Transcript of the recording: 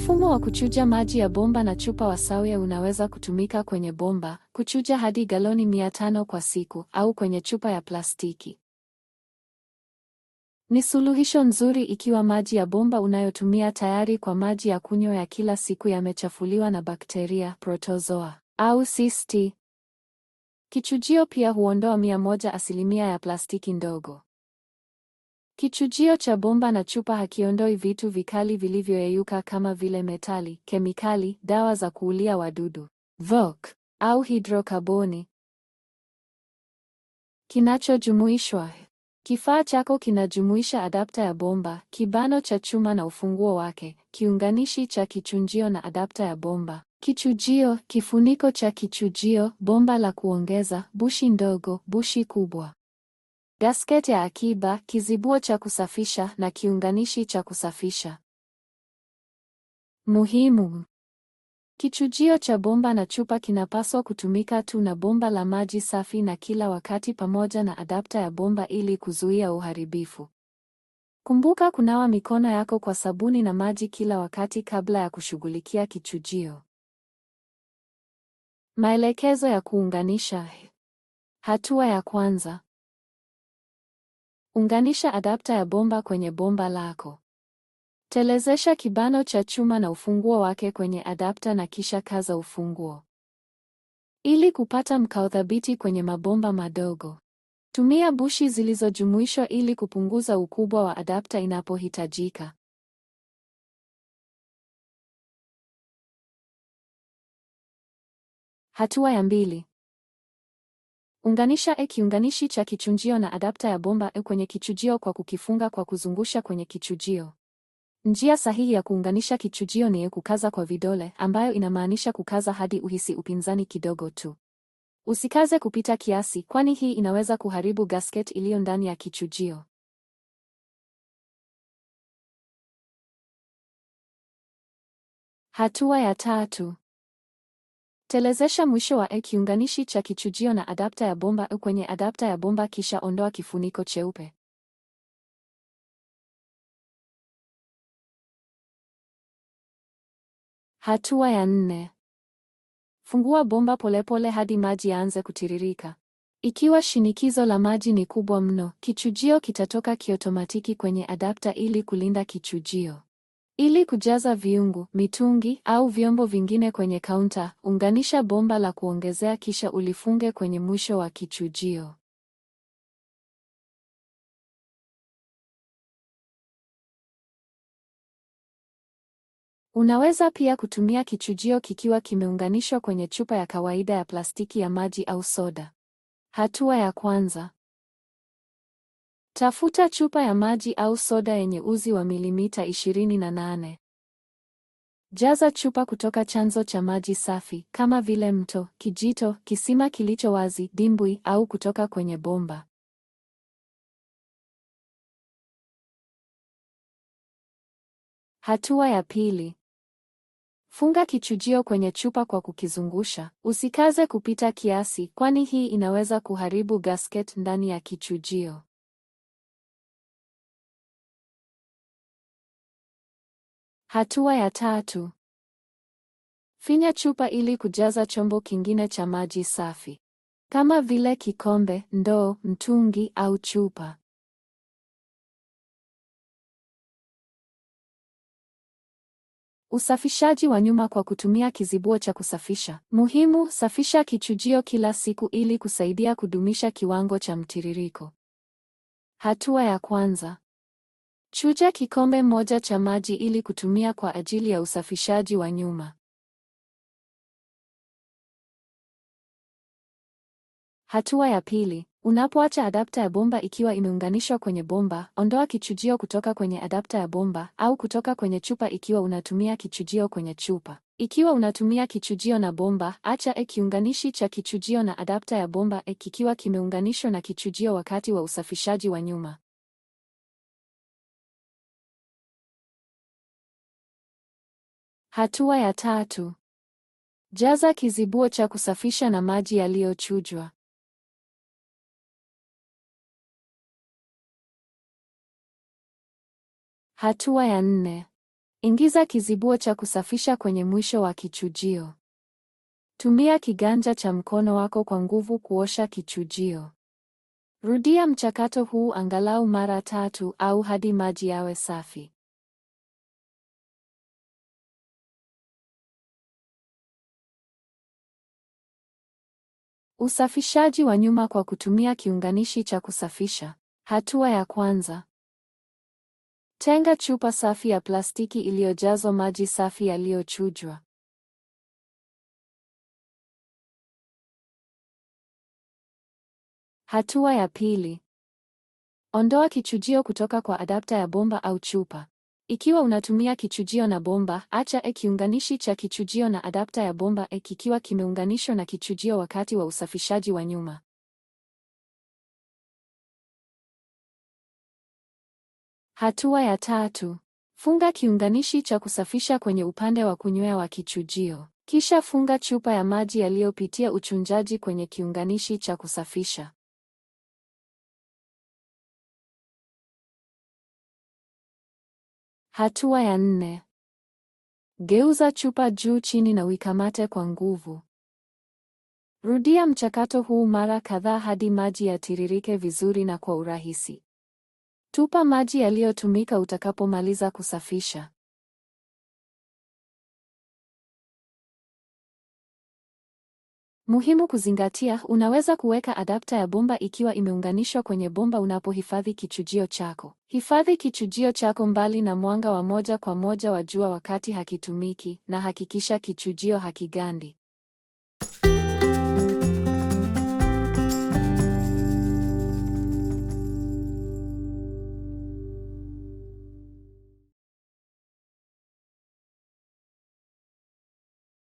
Mfumo wa kuchuja maji ya bomba na chupa wa Sawye unaweza kutumika kwenye bomba, kuchuja hadi galoni 500 kwa siku, au kwenye chupa ya plastiki. Ni suluhisho nzuri ikiwa maji ya bomba unayotumia tayari kwa maji ya kunywa ya kila siku yamechafuliwa na bakteria, protozoa au sisti. Kichujio pia huondoa 100% ya plastiki ndogo. Kichujio cha bomba na chupa hakiondoi vitu vikali vilivyoyeyuka kama vile metali, kemikali, dawa za kuulia wadudu, VOC, au hidrokaboni. Kinachojumuishwa. Kifaa chako kinajumuisha adapta ya bomba, kibano cha chuma na ufunguo wake, kiunganishi cha kichujio na adapta ya bomba, kichujio, kifuniko cha kichujio, bomba la kuongeza, bushi ndogo, bushi kubwa, gasket ya akiba, kizibuo cha kusafisha na kiunganishi cha kusafisha. Muhimu. Kichujio cha bomba na chupa kinapaswa kutumika tu na bomba la maji safi na kila wakati pamoja na adapta ya bomba ili kuzuia uharibifu. Kumbuka kunawa mikono yako kwa sabuni na maji kila wakati kabla ya kushughulikia kichujio. Maelekezo ya kuunganisha. Hatua ya kwanza. Unganisha adapta ya bomba kwenye bomba lako. Telezesha kibano cha chuma na ufunguo wake kwenye adapta na kisha kaza ufunguo. Ili kupata mkao thabiti kwenye mabomba madogo. Tumia bushi zilizojumuishwa ili kupunguza ukubwa wa adapta inapohitajika. Hatua ya 2. Unganisha kiunganishi cha kichujio na adapta ya bomba kwenye kichujio kwa kukifunga kwa kuzungusha kwenye kichujio. Njia sahihi ya kuunganisha kichujio ni kukaza kwa vidole, ambayo inamaanisha kukaza hadi uhisi upinzani kidogo tu. Usikaze kupita kiasi, kwani hii inaweza kuharibu gasket iliyo ndani ya kichujio. Hatua ya 3. Telezesha mwisho wa kiunganishi cha kichujio na adapta ya bomba kwenye adapta ya bomba kisha ondoa kifuniko cheupe. Hatua ya 4. Fungua bomba polepole hadi maji yaanze kutiririka. Ikiwa shinikizo la maji ni kubwa mno, kichujio kitatoka kiotomatiki kwenye adapta ili kulinda kichujio. Ili kujaza viungu, mitungi au vyombo vingine kwenye kaunta, unganisha bomba la kuongezea kisha ulifunge kwenye mwisho wa kichujio. Unaweza pia kutumia kichujio kikiwa kimeunganishwa kwenye chupa ya kawaida ya plastiki ya maji au soda. Hatua ya kwanza. Tafuta chupa ya maji au soda yenye uzi wa milimita 28. Jaza chupa kutoka chanzo cha maji safi, kama vile mto, kijito, kisima kilicho wazi, dimbwi, au kutoka kwenye bomba. Hatua ya pili. Funga kichujio kwenye chupa kwa kukizungusha. Usikaze kupita kiasi, kwani hii inaweza kuharibu gasket ndani ya kichujio. Hatua ya 3. Finya chupa ili kujaza chombo kingine cha maji safi, kama vile kikombe, ndoo, mtungi au chupa. Usafishaji wa nyuma kwa kutumia kizibuo cha kusafisha. Muhimu, safisha kichujio kila siku ili kusaidia kudumisha kiwango cha mtiririko. Hatua ya kwanza. Chuja kikombe moja cha maji ili kutumia kwa ajili ya usafishaji wa nyuma. Hatua ya pili. Unapoacha adapta ya bomba ikiwa imeunganishwa kwenye bomba, ondoa kichujio kutoka kwenye adapta ya bomba au kutoka kwenye chupa ikiwa unatumia kichujio kwenye chupa. Ikiwa unatumia kichujio na bomba, acha kiunganishi cha kichujio na adapta ya bomba kikiwa kimeunganishwa na kichujio wakati wa usafishaji wa nyuma. Hatua ya 3. Jaza kizibuo cha kusafisha na maji yaliyochujwa. Hatua ya 4. Ingiza kizibuo cha kusafisha kwenye mwisho wa kichujio. Tumia kiganja cha mkono wako kwa nguvu kuosha kichujio. Rudia mchakato huu angalau mara 3 au hadi maji yawe safi. Usafishaji wa nyuma kwa kutumia kiunganishi cha kusafisha. Hatua ya kwanza. Tenga chupa safi ya plastiki iliyojazwa maji safi yaliyochujwa. Hatua ya pili. Ondoa kichujio kutoka kwa adapta ya bomba au chupa. Ikiwa unatumia kichujio na bomba, acha kiunganishi cha kichujio na adapta ya bomba kikiwa kimeunganishwa na kichujio wakati wa usafishaji wa nyuma. Hatua ya tatu. Funga kiunganishi cha kusafisha kwenye upande wa kunywea wa kichujio. Kisha funga chupa ya maji yaliyopitia uchunjaji kwenye kiunganishi cha kusafisha. Hatua ya 4. Geuza chupa juu chini na uikamate kwa nguvu. Rudia mchakato huu mara kadhaa hadi maji yatiririke vizuri na kwa urahisi. Tupa maji yaliyotumika utakapomaliza kusafisha. Muhimu kuzingatia, unaweza kuweka adapta ya bomba ikiwa imeunganishwa kwenye bomba unapohifadhi kichujio chako. Hifadhi kichujio chako mbali na mwanga wa moja kwa moja wa jua wakati hakitumiki, na hakikisha kichujio hakigandi.